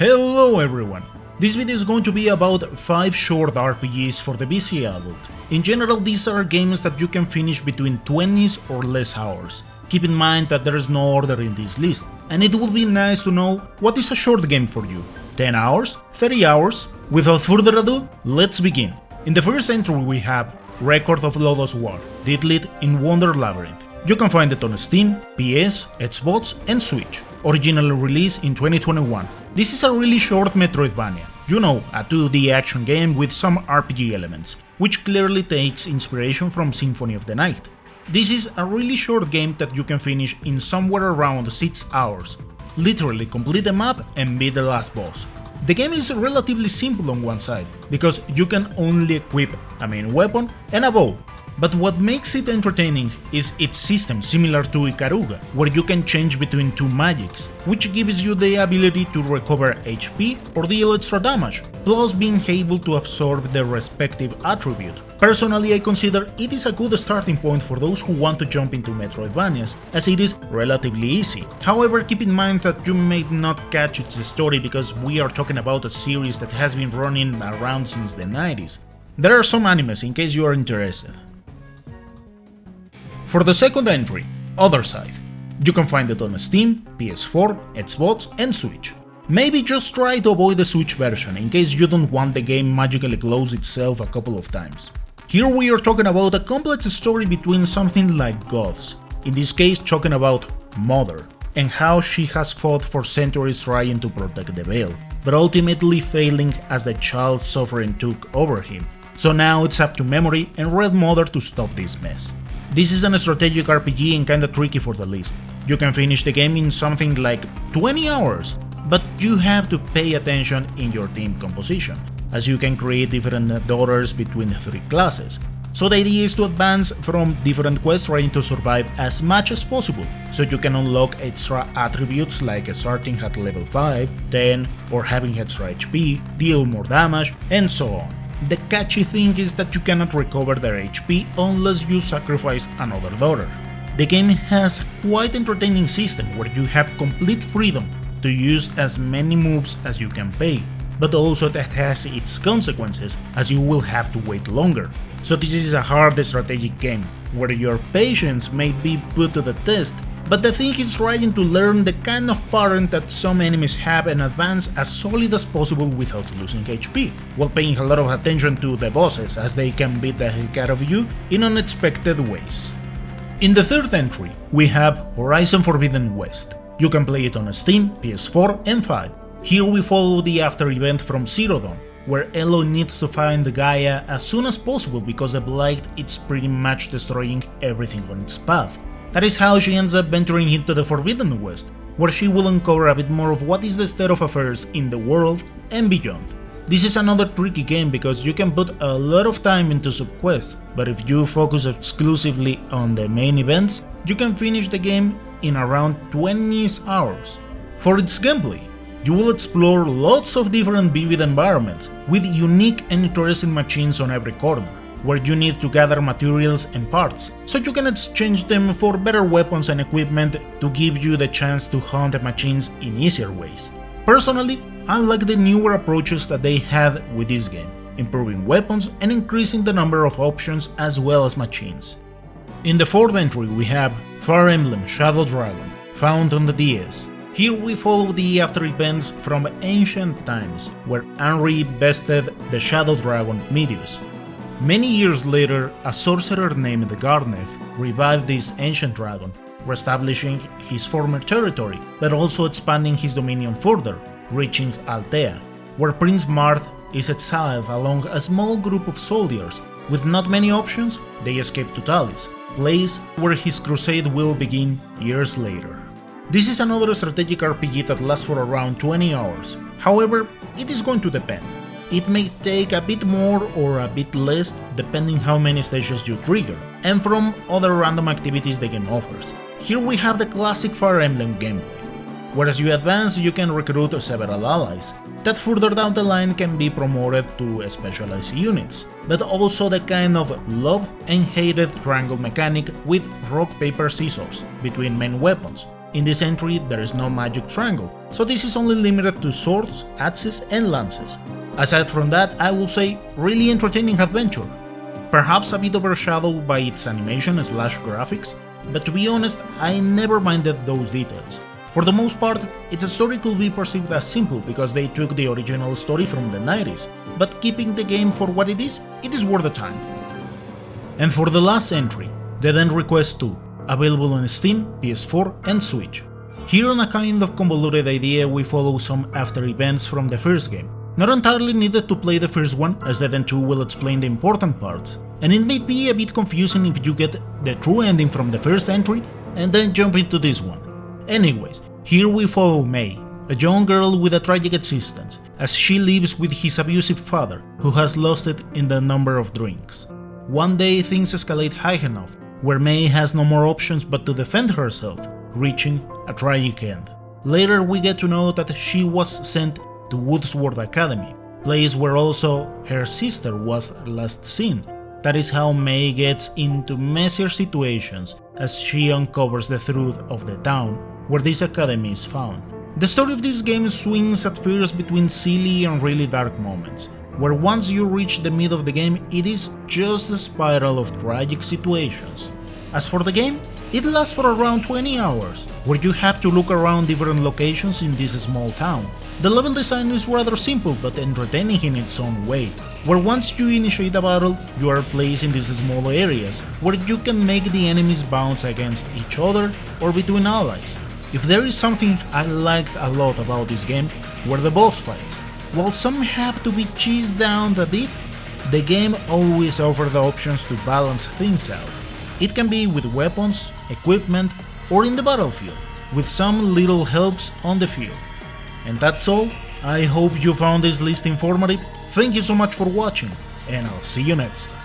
Hello everyone! This video is going to be about 5 short RPGs for the busy adult. In general, these are games that you can finish between 20s or less hours. Keep in mind that there is no order in this list, and it would be nice to know what is a short game for you. 10 hours? 30 hours? Without further ado, let's begin. In the first entry we have Record of Lodoss War, titled In Wonder Labyrinth. You can find it on Steam, PS, Xbox and Switch. Originally released in 2021. This is a really short Metroidvania, you know, a 2D action game with some RPG elements, which clearly takes inspiration from Symphony of the Night. This is a really short game that you can finish in somewhere around 6 hours. Literally complete the map and beat the last boss. The game is relatively simple on one side, because you can only equip a main weapon and a bow. But what makes it entertaining is its system similar to Ikaruga, where you can change between two magics, which gives you the ability to recover HP or deal extra damage, plus being able to absorb the respective attribute. Personally, I consider it is a good starting point for those who want to jump into Metroidvanias, as it is relatively easy. However, keep in mind that you may not catch its story because we are talking about a series that has been running around since the 90s. There are some animes in case you are interested. For the second entry, Other Side. You can find it on Steam, PS4, Xbox and Switch. Maybe just try to avoid the Switch version in case you don't want the game magically close itself a couple of times. Here we are talking about a complex story between something like gods, in this case talking about Mother, and how she has fought for centuries trying to protect the Veil, but ultimately failing as the child's suffering took over him. So now it's up to Memory and Red Mother to stop this mess. This is a strategic RPG and kinda tricky for the list. You can finish the game in something like 20 hours, but you have to pay attention in your team composition, as you can create different daughters between 3 classes. So the idea is to advance from different quests trying to survive as much as possible, so you can unlock extra attributes like starting at level 5, 10, or having extra HP, deal more damage, and so on. The catchy thing is that you cannot recover their HP unless you sacrifice another daughter. The game has a quite entertaining system where you have complete freedom to use as many moves as you can pay, but also that has its consequences as you will have to wait longer. So this is a hard strategic game, where your patience may be put to the test, but the thing is trying to learn the kind of pattern that some enemies have and advance as solid as possible without losing HP, while paying a lot of attention to the bosses as they can beat the heck out of you in unexpected ways. In the third entry, we have Horizon Forbidden West. You can play it on Steam, PS4 and 5. Here we follow the after event from Zero Dawn, where Aloy needs to find Gaia as soon as possible because the Blight is pretty much destroying everything on its path. That is how she ends up venturing into the Forbidden West, where she will uncover a bit more of what is the state of affairs in the world and beyond. This is another tricky game because you can put a lot of time into subquests, but if you focus exclusively on the main events, you can finish the game in around 20 hours. For its gameplay, you will explore lots of different vivid environments, with unique and interesting machines on every corner, where you need to gather materials and parts, so you can exchange them for better weapons and equipment to give you the chance to hunt the machines in easier ways. Personally, I like the newer approaches that they had with this game, improving weapons and increasing the number of options as well as machines. In the fourth entry we have Fire Emblem Shadow Dragon, found on the DS. Here we follow the after events from ancient times, where Henry bested the Shadow Dragon Midius. Many years later, a sorcerer named Garneth revived this ancient dragon, reestablishing his former territory, but also expanding his dominion further, reaching Altea, where Prince Marth is exiled along a small group of soldiers. With not many options, they escape to Talis, place where his crusade will begin years later. This is another strategic RPG that lasts for around 20 hours, however, it is going to depend. It may take a bit more or a bit less depending how many stages you trigger, and from other random activities the game offers. Here we have the classic Fire Emblem gameplay, where as you advance you can recruit several allies, that further down the line can be promoted to specialized units, but also the kind of loved and hated triangle mechanic with rock paper scissors between main weapons, In this entry there is no magic triangle, so this is only limited to swords, axes and lances. Aside from that, I will say really entertaining adventure. Perhaps a bit overshadowed by its animation/graphics, but to be honest, I never minded those details. For the most part, its story could be perceived as simple because they took the original story from the 90s, but keeping the game for what it is worth the time. And for the last entry, Dead End Request 2, available on Steam, PS4 and Switch. Here on a kind of convoluted idea we follow some after events from the first game. Not entirely needed to play the first one, as Dead End 2 will explain the important parts, and it may be a bit confusing if you get the true ending from the first entry and then jump into this one. Anyways, here we follow May, a young girl with a tragic existence, as she lives with his abusive father, who has lost it in the number of drinks. One day things escalate high enough, where May has no more options but to defend herself, reaching a tragic end. Later we get to know that she was sent to Woodsward Academy, place where also her sister was last seen. That is how May gets into messier situations as she uncovers the truth of the town where this academy is found. The story of this game swings at first between silly and really dark moments, where once you reach the mid of the game it is just a spiral of tragic situations. As for the game, it lasts for around 20 hours, where you have to look around different locations in this small town. The level design is rather simple but entertaining in its own way, where once you initiate a battle, you are placed in these small areas, where you can make the enemies bounce against each other or between allies. If there is something I liked a lot about this game, were the boss fights. While some have to be cheesed down a bit, the game always offers the options to balance things out. It can be with weapons, equipment, or in the battlefield, with some little helps on the field. And that's all. I hope you found this list informative. Thank you so much for watching, and I'll see you next time.